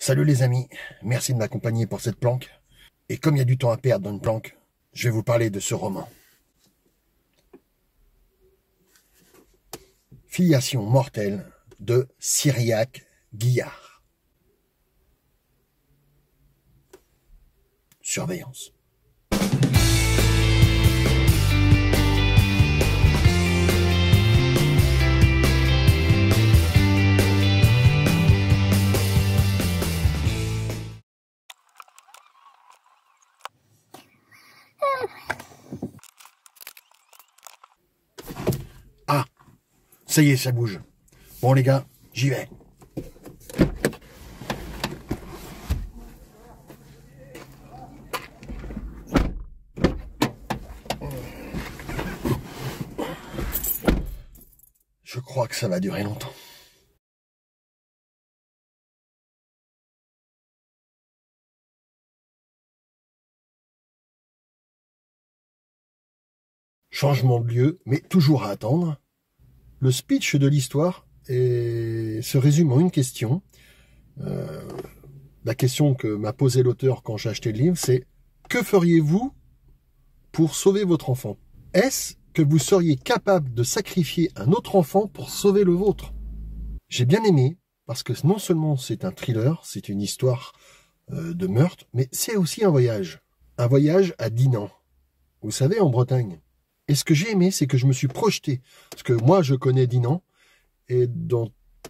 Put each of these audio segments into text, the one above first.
Salut les amis, merci de m'accompagner pour cette planque. Et comme il y a du temps à perdre dans une planque, je vais vous parler de ce roman. Filiation mortelle de Cyriaque Guillard. Surveillance. Ah, ça y est, ça bouge. Bon les gars, j'y vais. Je crois que ça va durer longtemps. Changement de lieu, mais toujours à attendre. Le speech de l'histoire se résume en une question. La question que m'a posée l'auteur quand j'ai acheté le livre, c'est « Que feriez-vous pour sauver votre enfant ?» Est-ce que vous seriez capable de sacrifier un autre enfant pour sauver le vôtre? J'ai bien aimé, parce que non seulement c'est un thriller, c'est une histoire de meurtre, mais c'est aussi un voyage. Un voyage à Dinan. Vous savez, en Bretagne. Et ce que j'ai aimé, c'est que je me suis projeté. Parce que moi, je connais Dinan. Et dans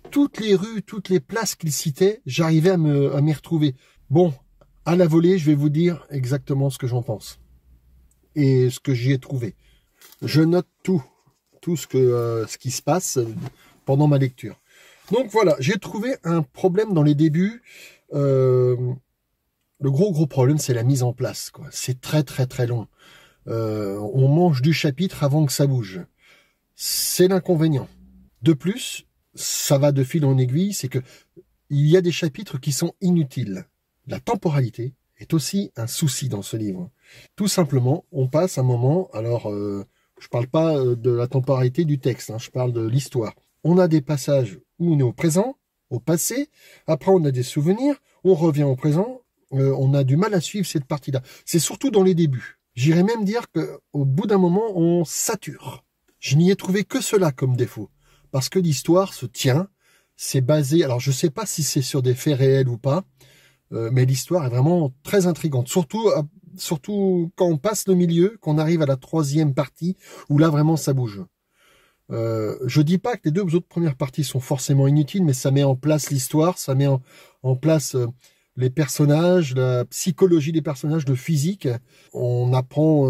toutes les rues, toutes les places qu'il citait, j'arrivais à m'y retrouver. Bon, à la volée, je vais vous dire exactement ce que j'en pense. Et ce que j'y ai trouvé. Je note tout ce qui se passe pendant ma lecture. Donc voilà, j'ai trouvé un problème dans les débuts. Le gros problème, c'est la mise en place, quoi. C'est très long. On mange du chapitre avant que ça bouge. C'est l'inconvénient. De plus, ça va de fil en aiguille, c'est que il y a des chapitres qui sont inutiles. La temporalité est aussi un souci dans ce livre. Tout simplement, on passe un moment, alors je parle pas de la temporalité du texte, hein, je parle de l'histoire. On a des passages où on est au présent, au passé, après on a des souvenirs, on revient au présent, on a du mal à suivre cette partie-là. C'est surtout dans les débuts. J'irais même dire qu'au bout d'un moment, on sature. Je n'y ai trouvé que cela comme défaut. Parce que l'histoire se tient, c'est basé... Alors, je ne sais pas si c'est sur des faits réels ou pas, mais l'histoire est vraiment très intrigante. Surtout quand on passe le milieu, qu'on arrive à la troisième partie, où là, vraiment, ça bouge. Je dis pas que les deux autres premières parties sont forcément inutiles, mais ça met en place l'histoire, ça met en place... les personnages, la psychologie des personnages, le physique. On apprend,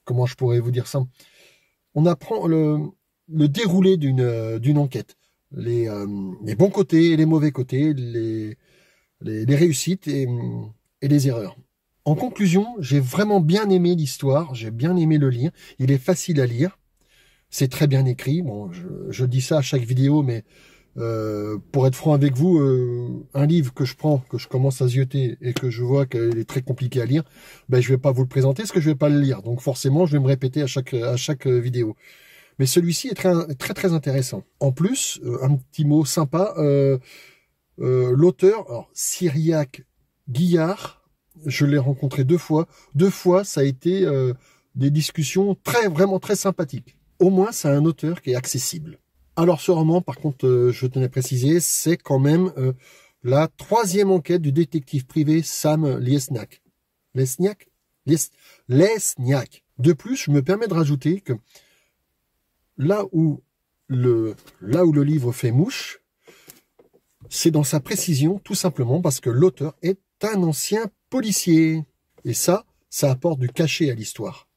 comment je pourrais vous dire ça? On apprend le déroulé d'une enquête. Les bons côtés et les mauvais côtés, les réussites et les erreurs. En conclusion, j'ai vraiment bien aimé l'histoire, j'ai bien aimé le lire. Il est facile à lire, c'est très bien écrit. Bon, je dis ça à chaque vidéo, mais... pour être franc avec vous, un livre que je prends, que je commence à zioter et que je vois qu'il est très compliqué à lire, ben je vais pas vous le présenter parce que je vais pas le lire. Donc forcément, je vais me répéter à chaque vidéo. Mais celui-ci est très intéressant. En plus, un petit mot sympa, l'auteur, alors Cyriaque Guillard, je l'ai rencontré deux fois. Deux fois, ça a été des discussions vraiment très sympathiques. Au moins, c'est un auteur qui est accessible. Alors ce roman, par contre, je tenais à préciser, c'est quand même la troisième enquête du détective privé Sam Lesniak. Lesniak. De plus, je me permets de rajouter que là où le livre fait mouche, c'est dans sa précision, tout simplement parce que l'auteur est un ancien policier. Et ça apporte du cachet à l'histoire.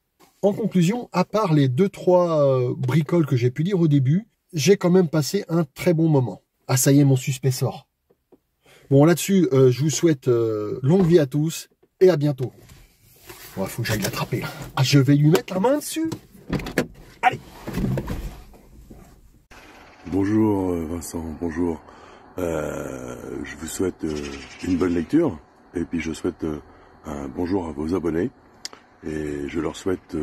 En conclusion, à part les 2-3 bricoles que j'ai pu lire au début, j'ai quand même passé un très bon moment. Ah, ça y est, mon suspect sort. Bon, là-dessus, je vous souhaite longue vie à tous et à bientôt. Bon, faut que j'aille l'attraper. Ah, je vais lui mettre la main dessus. Allez. Bonjour Vincent, bonjour. Je vous souhaite une bonne lecture. Et puis je souhaite un bonjour à vos abonnés. Et je leur souhaite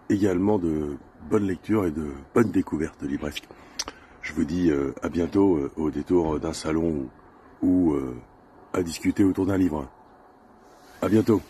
également de bonne lecture et de bonnes découvertes livresques. Je vous dis à bientôt au détour d'un salon ou à discuter autour d'un livre. À bientôt.